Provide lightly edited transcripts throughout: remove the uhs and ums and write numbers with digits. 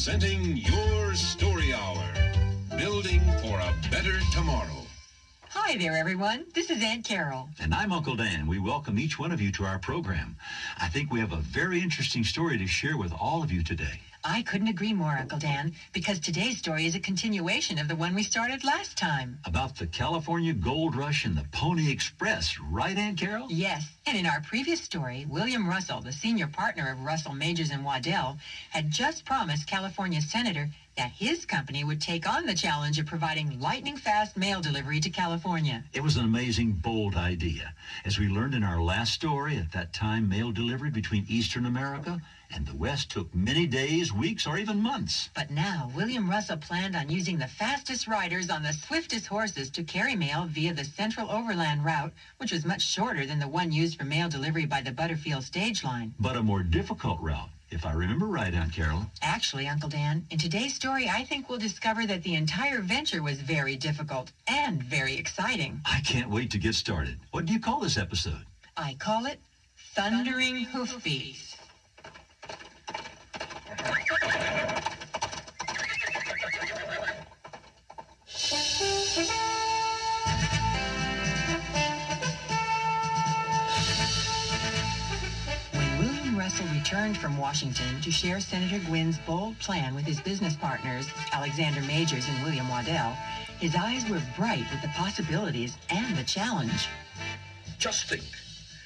Presenting your Story Hour. Building for a better tomorrow. Hi there, everyone. This is Aunt Carol. And I'm Uncle Dan. We welcome each one of you to our program. I think we have a very interesting story to share with all of you today. I couldn't agree more, Uncle Dan, because today's story is a continuation of the one we started last time. About the California Gold Rush and the Pony Express, right, Aunt Carol? Yes, and in our previous story, William Russell, the senior partner of Russell, Majors & Waddell, had just promised California Senator that his company would take on the challenge of providing lightning-fast mail delivery to California. It was an amazing, bold idea. As we learned in our last story, at that time, mail delivery between Eastern America and the West took many days, weeks, or even months. But now, William Russell planned on using the fastest riders on the swiftest horses to carry mail via the Central Overland route, which was much shorter than the one used for mail delivery by the Butterfield stage line. But a more difficult route, if I remember right, Aunt Carol. Actually, Uncle Dan, in today's story, I think we'll discover that the entire venture was very difficult and very exciting. I can't wait to get started. What do you call this episode? I call it Thundering Hoofbeats. Russell returned from Washington to share Senator Gwynn's bold plan with his business partners, Alexander Majors and William Waddell. His eyes were bright with the possibilities and the challenge. Just think.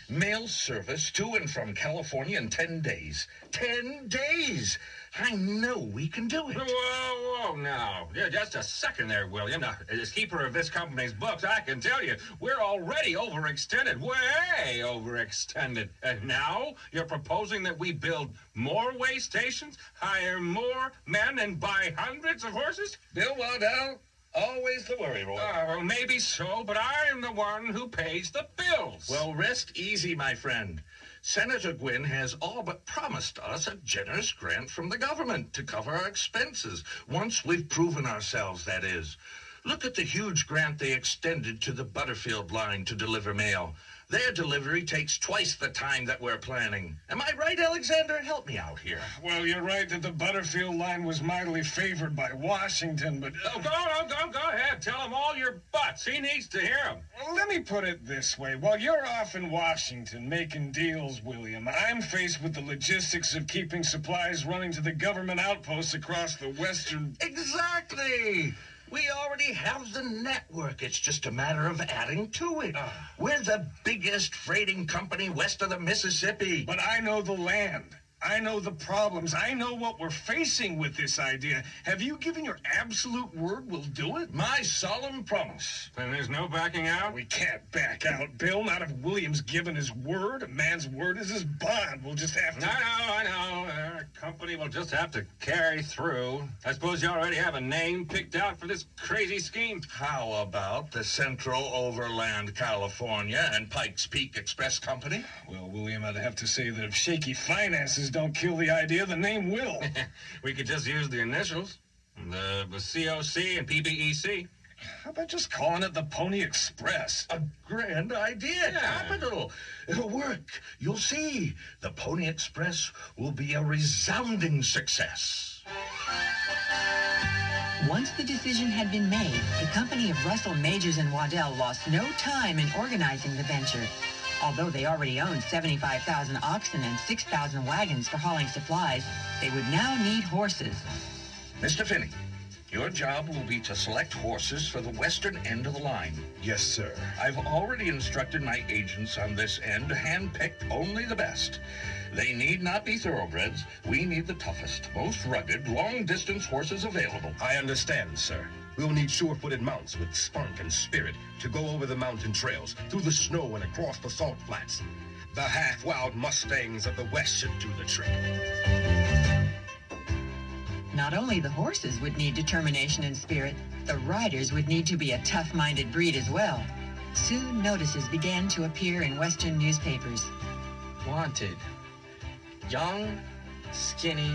Mail service to and from California in 10 days. 10 days! I know we can do it. Whoa, now. Yeah, just a second there, William. Now, as keeper of this company's books, I can tell you, we're already overextended. Way overextended. And now you're proposing that we build more way stations, hire more men, and buy hundreds of horses? Bill Waddell? Always the worry, Roy. Well, maybe so, but I'm the one who pays the bills. Well, rest easy, my friend. Senator Gwynn has all but promised us a generous grant from the government to cover our expenses, once we've proven ourselves, that is. Look at the huge grant they extended to the Butterfield line to deliver mail. Their delivery takes twice the time that we're planning. Am I right, Alexander? Help me out here. Well, you're right that the Butterfield line was mightily favored by Washington, but... Go ahead. Tell him all your butts. He needs to hear them. Well, let me put it this way. While you're off in Washington making deals, William, I'm faced with the logistics of keeping supplies running to the government outposts across the western... Exactly! We already have the network. It's just a matter of adding to it. We're the biggest freighting company west of the Mississippi. But I know the land. I know the problems. I know what we're facing with this idea. Have you given your absolute word we'll do it? My solemn promise. And there's no backing out? We can't back out, Bill. Not if William's given his word. A man's word is his bond. We'll just have to... I know. Our company will just have to carry through. I suppose you already have a name picked out for this crazy scheme. How about the Central Overland California and Pikes Peak Express Company? Well, William, I'd have to say that if shaky finances don't kill the idea, the name will. We could just use the initials. The COC and PBEC. How about just calling it the Pony Express? A grand idea. Yeah. Capital. It'll work. You'll see. The Pony Express will be a resounding success. Once the decision had been made, the company of Russell, Majors & Waddell lost no time in organizing the venture. Although they already owned 75,000 oxen and 6,000 wagons for hauling supplies, they would now need horses. Mr. Finney, your job will be to select horses for the western end of the line. Yes, sir. I've already instructed my agents on this end to handpick only the best. They need not be thoroughbreds. We need the toughest, most rugged, long-distance horses available. I understand, sir. We'll need sure-footed mounts with spunk and spirit to go over the mountain trails, through the snow and across the salt flats. The half-wild Mustangs of the West should do the trick. Not only the horses would need determination and spirit, the riders would need to be a tough-minded breed as well. Soon notices began to appear in Western newspapers. Wanted. Young, skinny,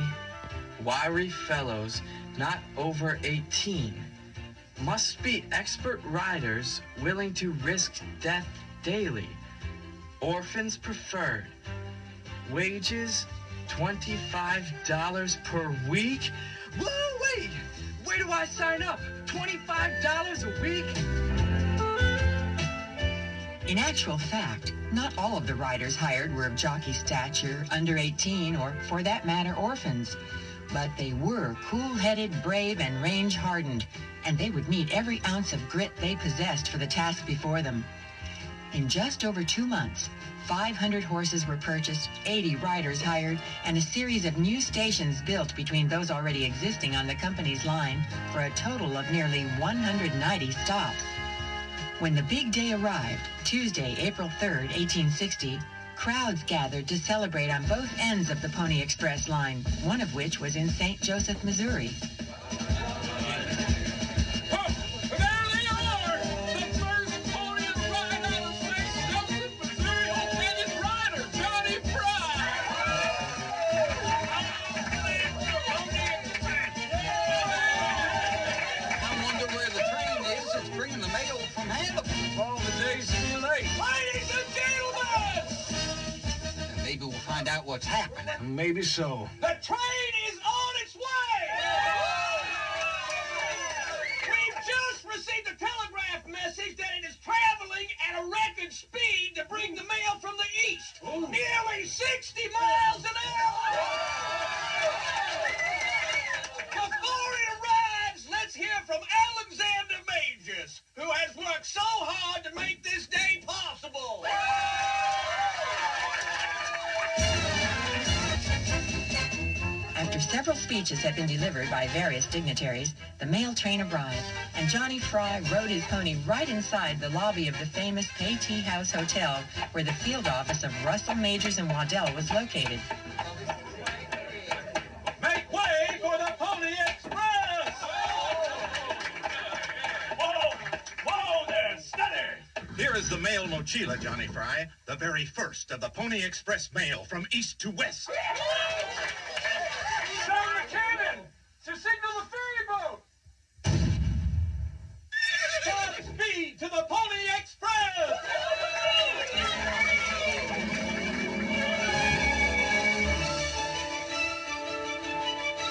wiry fellows not over 18. Must be expert riders willing to risk death daily. Orphans preferred. Wages $25 per week? Whoa, wait! Where do I sign up? $25 a week? In actual fact, not all of the riders hired were of jockey stature, under 18, or for that matter, orphans. But they were cool-headed, brave, and range-hardened, and they would need every ounce of grit they possessed for the task before them. In just over 2 months, 500 horses were purchased, 80 riders hired, and a series of new stations built between those already existing on the company's line for a total of nearly 190 stops. When the big day arrived, Tuesday, April 3rd, 1860, crowds gathered to celebrate on both ends of the Pony Express line, one of which was in St. Joseph, Missouri. Find out what's happening. Maybe so. The train is on its way! We've just received a telegraph message that it is traveling at a record speed to bring the mail from the east. Nearly 60 miles an hour! Before it arrives, let's hear from Alexander Majors, who has worked so hard to make this day possible. After several speeches had been delivered by various dignitaries, the mail train arrived, and Johnny Fry rode his pony right inside the lobby of the famous Pay-Tea House Hotel, where the field office of Russell, Majors, and Waddell was located. Make way for the Pony Express! Whoa there, steady! Here is the mail mochila, Johnny Fry, the very first of the Pony Express mail from east to west. Sound the cannon! To signal the ferry boat! Stop speed to the Pony Express!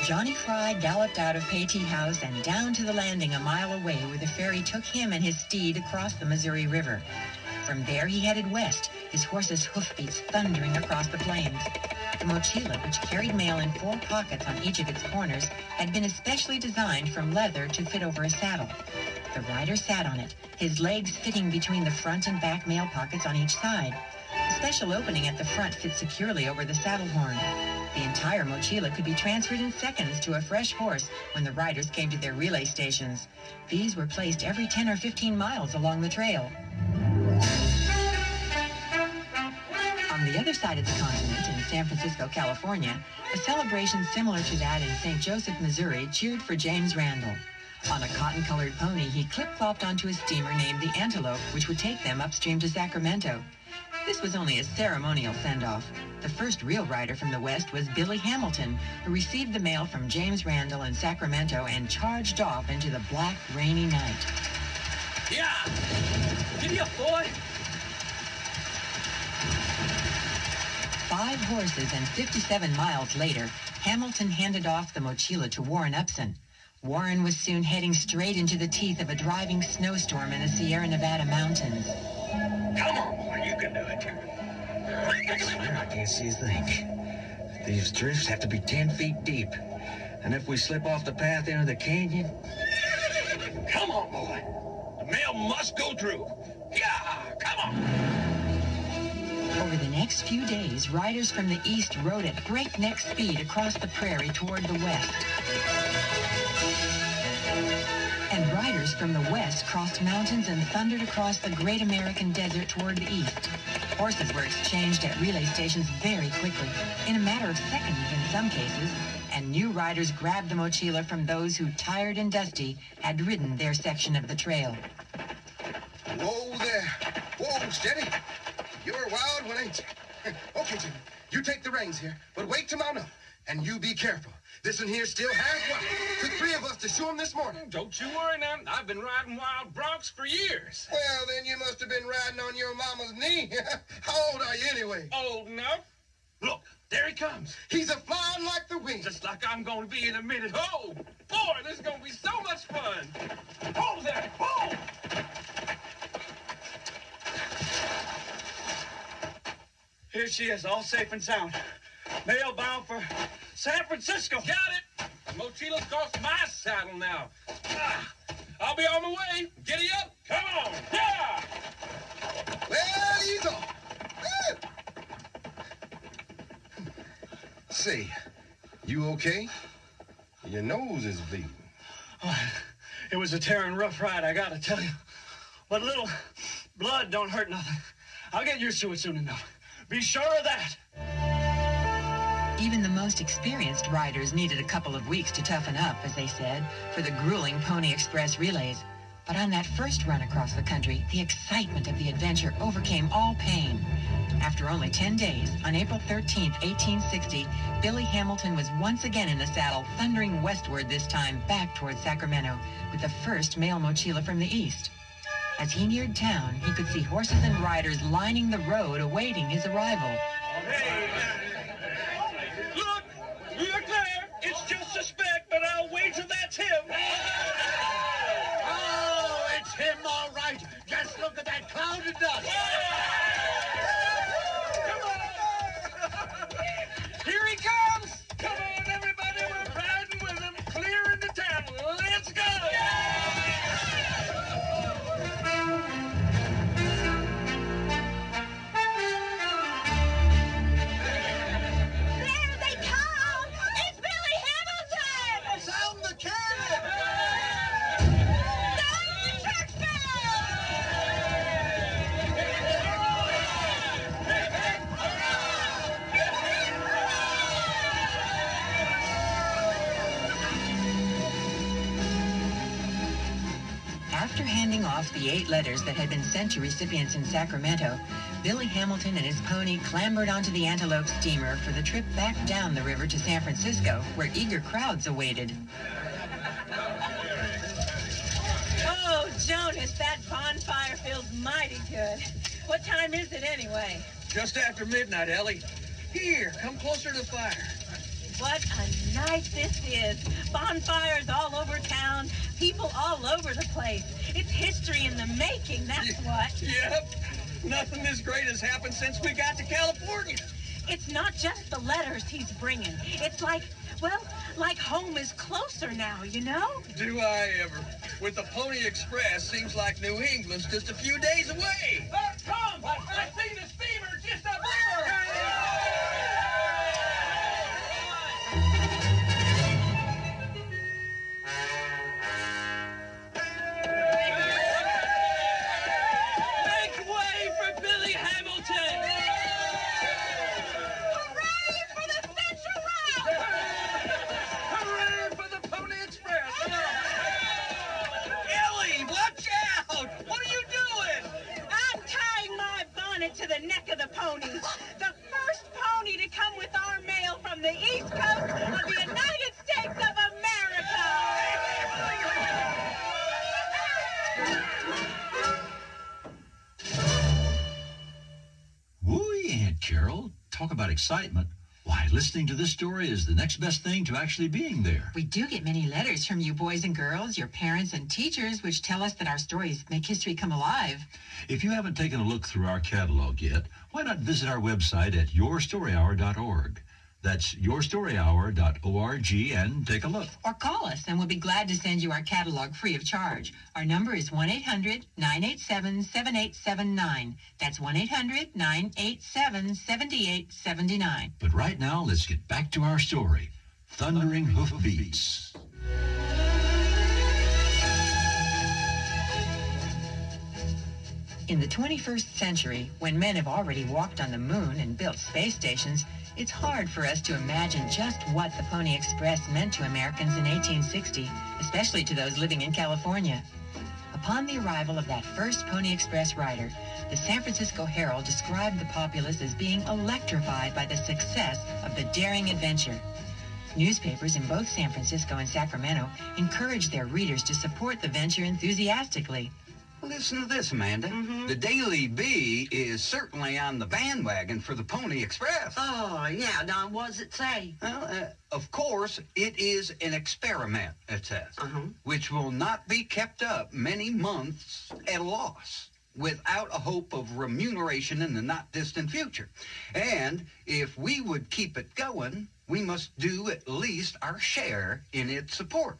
Johnny Fry galloped out of Pay-Tea House and down to the landing a mile away, where the ferry took him and his steed across the Missouri River. From there he headed west, his horse's hoofbeats thundering across the plains. The mochila, which carried mail in 4 pockets on each of its corners, had been especially designed from leather to fit over a saddle. The rider sat on it, his legs fitting between the front and back mail pockets on each side. A special opening at the front fit securely over the saddle horn. The entire mochila could be transferred in seconds to a fresh horse when the riders came to their relay stations. These were placed every 10 or 15 miles along the trail. On the other side of the continent, in San Francisco, California, a celebration similar to that in St. Joseph, Missouri, cheered for James Randall. On a cotton-colored pony, he clip-clopped onto a steamer named the Antelope, which would take them upstream to Sacramento. This was only a ceremonial send-off. The first real rider from the West was Billy Hamilton, who received the mail from James Randall in Sacramento and charged off into the black, rainy night. Yeah! Giddy up, boy! 5 horses and 57 miles later, Hamilton handed off the mochila to Warren Upson. Warren was soon heading straight into the teeth of a driving snowstorm in the Sierra Nevada mountains. Come on, boy, you can do it. I swear I can't see a thing. These drifts have to be 10 feet deep. And if we slip off the path into the canyon... Come on, boy. The mail must go through. Yeah, come on. Over the next few days, riders from the east rode at breakneck speed across the prairie toward the west. And riders from the west crossed mountains and thundered across the great American desert toward the east. Horses were exchanged at relay stations very quickly, in a matter of seconds in some cases, and new riders grabbed the mochila from those who, tired and dusty, had ridden their section of the trail. Whoa there. Whoa, steady. You're a wild one, ain't you? Okay, Jimmy, you take the reins here, but wait to mount up, and you be careful. This one here still has what? Took 3 of us to show him this morning. Don't you worry now. I've been riding wild broncs for years. Well, then you must have been riding on your mama's knee. How old are you anyway? Old enough. Look, There he comes. He's a flying like the wind. Just like I'm going to be in a minute. Oh, boy, this is going to be so much fun. Hold there. Hold. Here she is, all safe and sound. Mail bound for San Francisco. Got it. The mochila's cost my saddle now. I'll be on the way. Giddy up. Come on. Yeah. Well, he's off. Say, you okay? Your nose is bleeding. Oh, it was a tearing rough ride, I gotta tell you. But a little blood don't hurt nothing. I'll get used to it soon enough. Be sure of that. Even the most experienced riders needed a couple of weeks to toughen up, as they said, for the grueling Pony Express relays. But on that first run across the country, the excitement of the adventure overcame all pain. After only 10 days, on April 13th, 1860, Billy Hamilton was once again in the saddle, thundering westward, this time back toward Sacramento, with the first mail mochila from the east. As he neared town, he could see horses and riders lining the road awaiting his arrival. Hey, look there. It's just a speck, but I'll wager that's him. Oh, it's him, all right. Just look at that cloud of dust. Here he comes! Come on, everybody, we're riding with him, clear into town. Let's go! There they come! It's Billy Hamilton! Sound the cannon! Sound the church bell! After handing off the 8 letters that had been sent to recipients in Sacramento, Billy Hamilton and his pony clambered onto the Antelope steamer for the trip back down the river to San Francisco, where eager crowds awaited. Oh, Jonas, that bonfire feels mighty good. What time is it anyway? Just after midnight, Ellie. Here, come closer to the fire. What a night this is. Bonfires all over town, people all over the place. It's history in the making, that's what. Yep. Nothing this great has happened since we got to California. It's not just the letters he's bringing. It's like, well, like home is closer now, you know? Do I ever? With the Pony Express, seems like New England's just a few days away. Tom, I see the steamer just up there! Make way for Billy Hamilton! Hooray for the Central Route! Hooray for the Pony Express! Ellie, watch out! What are you doing? I'm tying my bonnet to the neck of the pony. The first pony to come with our mail from the East Coast of the United States of America. Woo-y, Aunt Carol. Talk about excitement. Why, listening to this story is the next best thing to actually being there. We do get many letters from you boys and girls, your parents and teachers, which tell us that our stories make history come alive. If you haven't taken a look through our catalog yet, why not visit our website at yourstoryhour.org. That's yourstoryhour.org and take a look. Or call us, and we'll be glad to send you our catalog free of charge. Our number is 1-800-987-7879. That's 1-800-987-7879. But right now, let's get back to our story. Thundering Hoofbeats. In the 21st century, when men have already walked on the moon and built space stations, it's hard for us to imagine just what the Pony Express meant to Americans in 1860, especially to those living in California. Upon the arrival of that first Pony Express rider, the San Francisco Herald described the populace as being electrified by the success of the daring adventure. Newspapers in both San Francisco and Sacramento encouraged their readers to support the venture enthusiastically. Listen to this, Amanda. The Daily Bee is certainly on the bandwagon for the Pony Express. Oh, yeah. Now, what does it say? Well, of course, it is an experiment, it says, which will not be kept up many months at a loss, without a hope of remuneration in the not-distant future. And if we would keep it going, we must do at least our share in its support.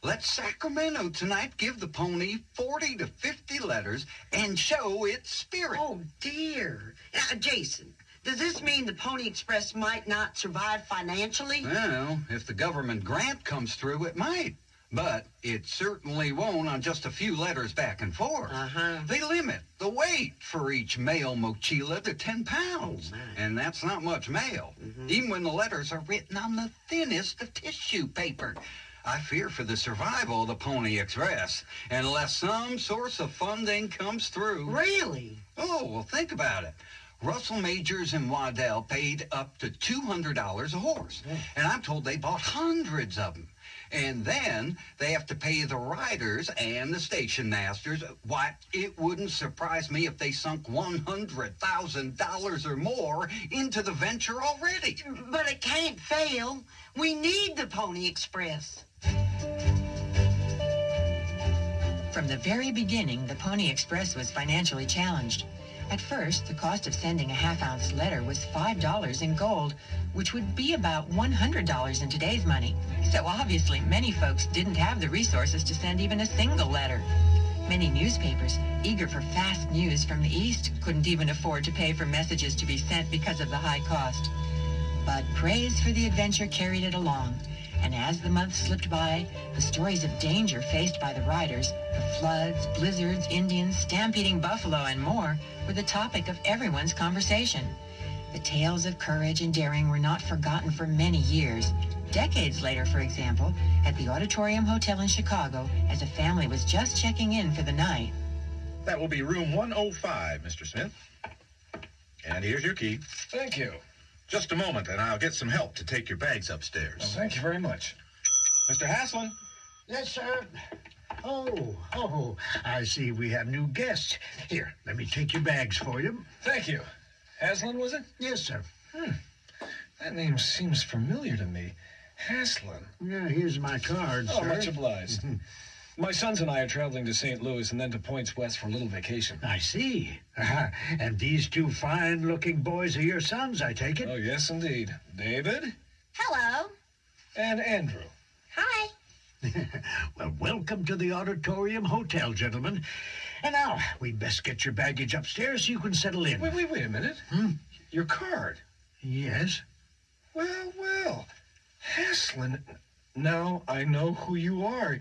Let Sacramento tonight give the Pony 40 to 50 letters and show its spirit. Oh, dear. Jason, does this mean the Pony Express might not survive financially? Well, if the government grant comes through, it might. But it certainly won't on just a few letters back and forth. They limit the weight for each mail mochila to 10 pounds. And that's not much mail, even when the letters are written on the thinnest of tissue paper. I fear for the survival of the Pony Express, unless some source of funding comes through. Really? Oh, well, think about it. Russell Majors and Waddell paid up to $200 a horse, and I'm told they bought hundreds of them. And then they have to pay the riders and the station masters. Why, it wouldn't surprise me if they sunk $100,000 or more into the venture already. But it can't fail. We need the Pony Express. From the very beginning, the Pony Express was financially challenged. At first, the cost of sending a half-ounce letter was $5 in gold, which would be about $100 in today's money. So obviously, many folks didn't have the resources to send even a single letter. Many newspapers, eager for fast news from the East, couldn't even afford to pay for messages to be sent because of the high cost. But praise for the adventure carried it along. And as the months slipped by, the stories of danger faced by the riders, the floods, blizzards, Indians, stampeding buffalo, and more, were the topic of everyone's conversation. The tales of courage and daring were not forgotten for many years. Decades later, for example, at the Auditorium Hotel in Chicago, as a family was just checking in for the night. That will be room 105, Mr. Smith. And here's your key. Thank you. Just a moment, and I'll get some help to take your bags upstairs. Well, thank you very much. Mr. Haslund? Yes, sir. Oh, I see we have new guests. Here, let me take your bags for you. Thank you. Haslund, was it? Yes, sir. That name seems familiar to me. Haslund. Yeah, here's my card, sir. Oh, much obliged. My sons and I are traveling to St. Louis and then to Points West for a little vacation. I see. And these two fine-looking boys are your sons, I take it? Oh, yes, indeed. David? Hello. And Andrew. Hi. Well, welcome to the Auditorium Hotel, gentlemen. And now, we'd best get your baggage upstairs so you can settle in. Wait a minute. Your card. Yes? Well. Haslund, now I know who you are.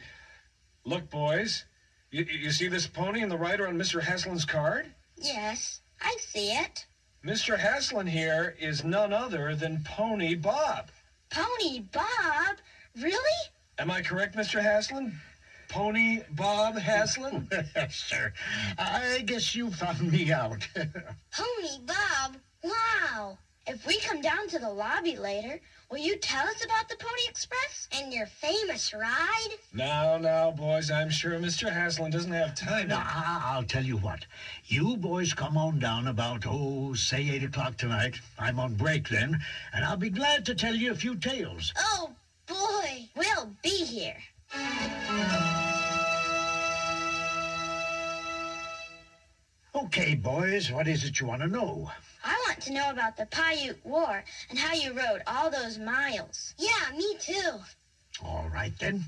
Look, boys, you see this pony and the rider on Mr. Haslund's card? Yes, I see it. Mr. Haslund here is none other than Pony Bob. Pony Bob? Really? Am I correct, Mr. Haslund? Pony Bob Haslund? Yes, sir. I guess you found me out. Pony Bob? Wow. If we come down to the lobby later, will you tell us about the Pony Express and your famous ride? Now, boys, I'm sure Mr. Haslund doesn't have time. Now, I'll tell you what. You boys come on down about, say 8 o'clock tonight. I'm on break then, and I'll be glad to tell you a few tales. Oh, boy. We'll be here. Okay, boys, what is it you want to know? I want to know about the Paiute War and how you rode all those miles. Yeah, me too. All right, then.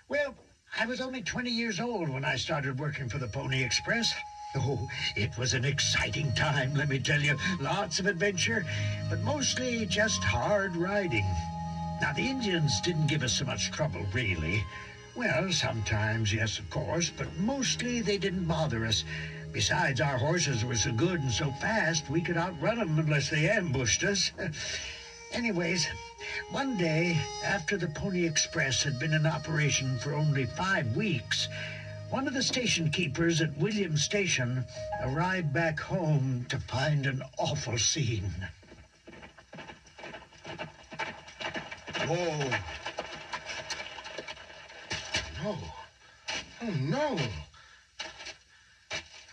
Well, I was only 20 years old when I started working for the Pony Express. Oh, it was an exciting time, let me tell you. Lots of adventure, but mostly just hard riding. Now, the Indians didn't give us so much trouble, really. Well, sometimes, yes, of course, but mostly they didn't bother us. Besides, our horses were so good and so fast, we could outrun them unless they ambushed us. Anyways, one day, after the Pony Express had been in operation for only 5 weeks, one of the station keepers at Williams Station arrived back home to find an awful scene. Whoa. No. Oh, no.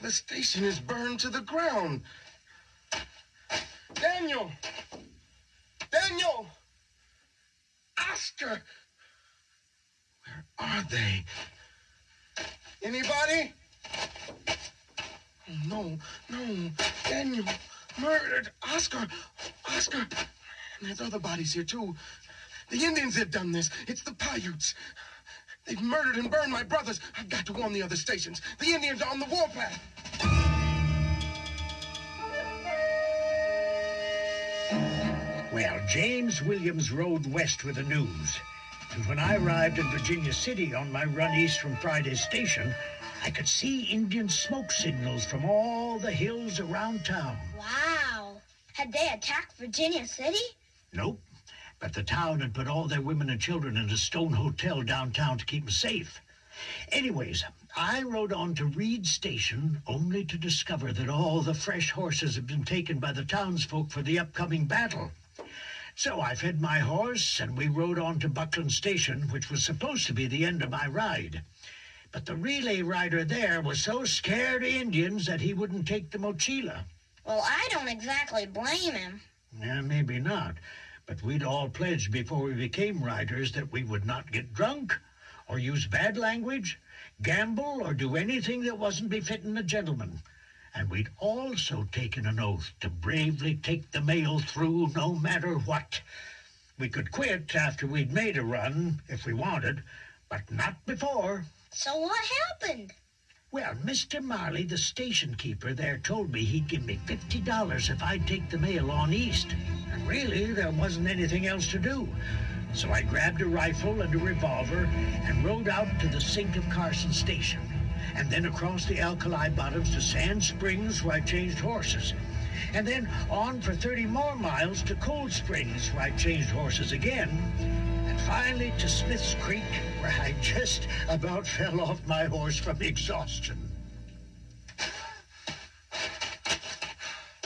The station is burned to the ground. Daniel! Daniel! Oscar! Where are they? Anybody? Oh, no, no. Daniel, murdered. Oscar, Oscar. And there's other bodies here, too. The Indians have done this. It's the Paiutes. They've murdered and burned my brothers. I've got to warn the other stations. The Indians are on the warpath. Well, James Williams rode west with the news. And when I arrived in Virginia City on my run east from Friday's station, I could see Indian smoke signals from all the hills around town. Wow. Had they attacked Virginia City? Nope. But the town had put all their women and children in a stone hotel downtown to keep them safe. Anyways, I rode on to Reed Station only to discover that all the fresh horses had been taken by the townsfolk for the upcoming battle. So I fed my horse, and we rode on to Buckland Station, which was supposed to be the end of my ride. But the relay rider there was so scared of Indians that he wouldn't take the mochila. Well, I don't exactly blame him. Yeah, maybe not. But we'd all pledged before we became riders that we would not get drunk, or use bad language, gamble, or do anything that wasn't befitting a gentleman. And we'd also taken an oath to bravely take the mail through no matter what. We could quit after we'd made a run, if we wanted, but not before. So what happened? Well, Mr. Marley, the station keeper there, told me he'd give me $50 if I'd take the mail on east. And really, there wasn't anything else to do. So I grabbed a rifle and a revolver and rode out to the sink of Carson Station, and then across the Alkali Bottoms to Sand Springs, where I changed horses. And then on for 30 more miles to Cold Springs, where I changed horses again. And finally to Smith's Creek, where I just about fell off my horse from exhaustion.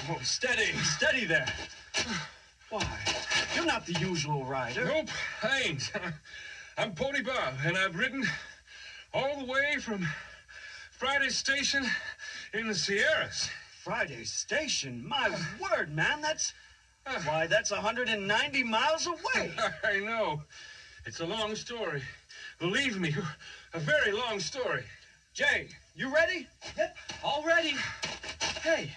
Oh, steady there. Why, you're not the usual rider. Nope, I ain't. I'm Pony Bob, and I've ridden all the way from Friday's Station in the Sierras. Friday's Station? My word, man, that's 190 miles away. I know. It's a long story. Believe me, a very long story. Jay, you ready? Yep, all ready. Hey,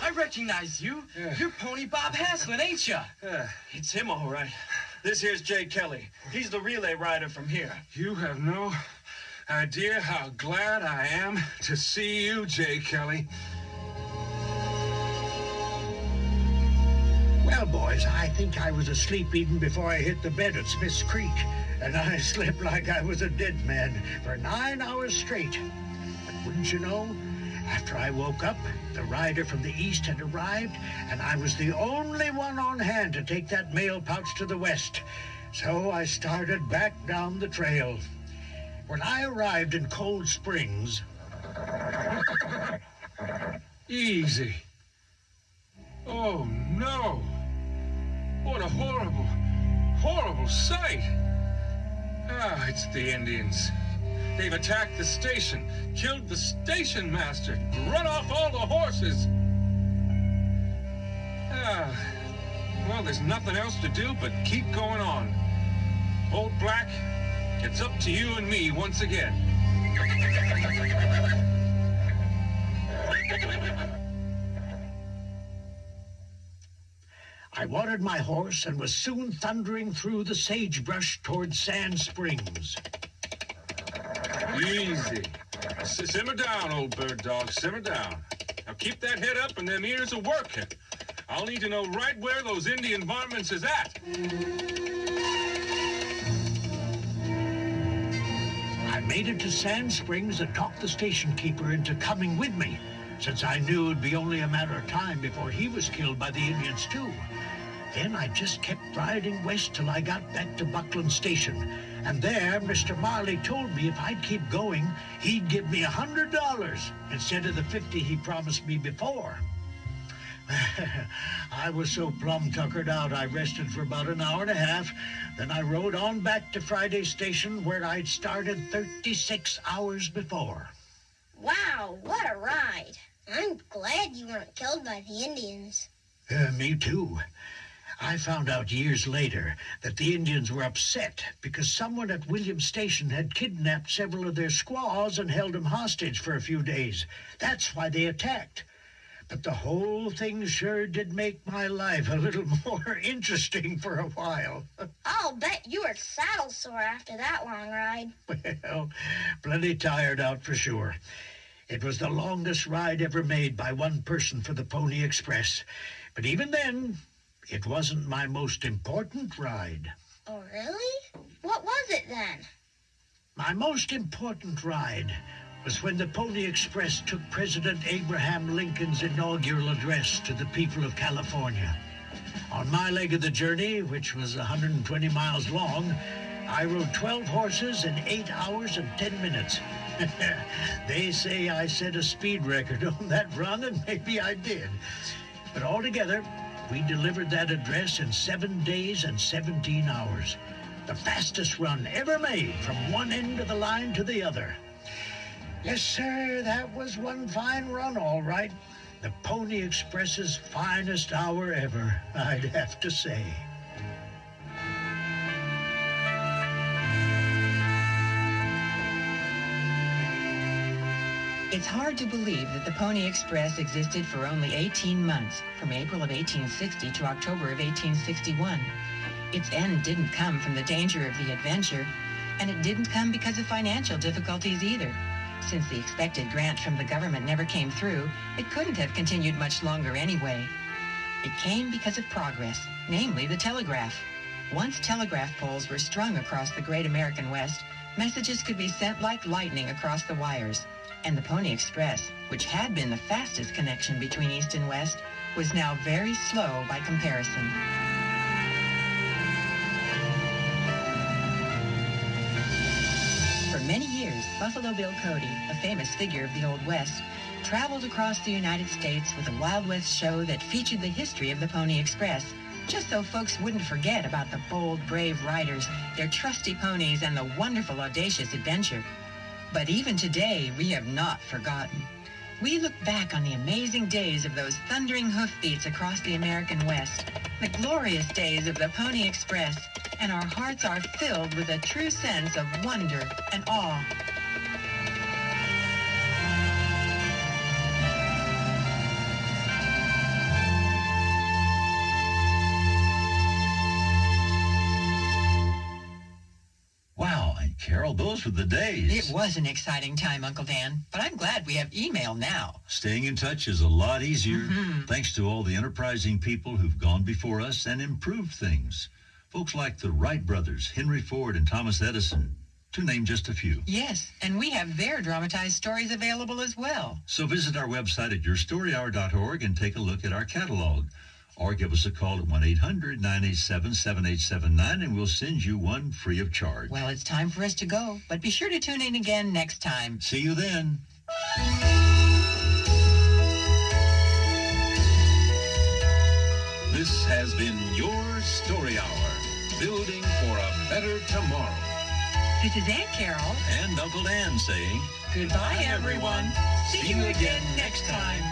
I recognize you. Yeah. You're Pony Bob Haslin, ain't ya? Yeah. It's him, all right. This here's Jay Kelly. He's the relay rider from here. You have no idea how glad I am to see you, Jay Kelly. Well, boys, I think I was asleep even before I hit the bed at Smith's Creek, and I slept like I was a dead man for 9 hours straight. But wouldn't you know, after I woke up, the rider from the east had arrived, and I was the only one on hand to take that mail pouch to the west. So I started back down the trail. When I arrived in Cold Springs... Easy. Oh, no. What a horrible, horrible sight. Ah, it's the Indians. They've attacked the station, killed the station master, run off all the horses. Ah, well, there's nothing else to do but keep going on. Old Black, it's up to you and me once again. I watered my horse and was soon thundering through the sagebrush toward Sand Springs. Easy. Simmer down, old bird dog. Simmer down. Now keep that head up and them ears a-working. I'll need to know right where those Indian varmints is at. I made it to Sand Springs and talked the station keeper into coming with me, since I knew it'd be only a matter of time before he was killed by the Indians, too. Then I just kept riding west till I got back to Buckland Station. And there, Mr. Marley told me if I'd keep going, he'd give me $100 instead of the $50 he promised me before. I was so plumb tuckered out, I rested for about an hour and a half. Then I rode on back to Friday's Station, where I'd started 36 hours before. Wow, what a ride. weren't killed by the Indians. Me too. I found out years later that the Indians were upset because someone at Williams Station had kidnapped several of their squaws and held them hostage for a few days. That's why they attacked. But the whole thing sure did make my life a little more interesting for a while. I'll bet you were saddle sore after that long ride. Well, plenty tired out for sure. It was the longest ride ever made by one person for the Pony Express. But even then, it wasn't my most important ride. Oh, really? What was it then? My most important ride was when the Pony Express took President Abraham Lincoln's inaugural address to the people of California. On my leg of the journey, which was 120 miles long, I rode 12 horses in 8 hours and 10 minutes. They say I set a speed record on that run, and maybe I did. But altogether, we delivered that address in 7 days and 17 hours. The fastest run ever made from one end of the line to the other. Yes, sir, that was one fine run, all right. The Pony Express's finest hour ever, I'd have to say. It's hard to believe that the Pony Express existed for only 18 months, from April of 1860 to October of 1861. Its end didn't come from the danger of the adventure, and it didn't come because of financial difficulties either. Since the expected grant from the government never came through, it couldn't have continued much longer anyway. It came because of progress, namely the telegraph. Once telegraph poles were strung across the great American West, messages could be sent like lightning across the wires. And the Pony Express, which had been the fastest connection between East and West, was now very slow by comparison. For many years, Buffalo Bill Cody, a famous figure of the Old West, traveled across the United States with a Wild West show that featured the history of the Pony Express, just so folks wouldn't forget about the bold, brave riders, their trusty ponies, and the wonderful, audacious adventure. But even today, we have not forgotten. We look back on the amazing days of those thundering hoofbeats across the American West, the glorious days of the Pony Express, and our hearts are filled with a true sense of wonder and awe. Wow, and Carol, those were the days. It was an exciting time, Uncle Dan, but I'm glad we have email now. Staying in touch is a lot easier, thanks to all the enterprising people who've gone before us and improved things. Folks like the Wright brothers, Henry Ford and Thomas Edison, to name just a few. Yes, and we have their dramatized stories available as well. So visit our website at yourstoryhour.org and take a look at our catalog. Or give us a call at 1-800-987-7879, and we'll send you one free of charge. Well, it's time for us to go, but be sure to tune in again next time. See you then. This has been Your Story Hour, building for a better tomorrow. This is Aunt Carol. And Uncle Dan saying, Goodbye, everyone. See you again next time.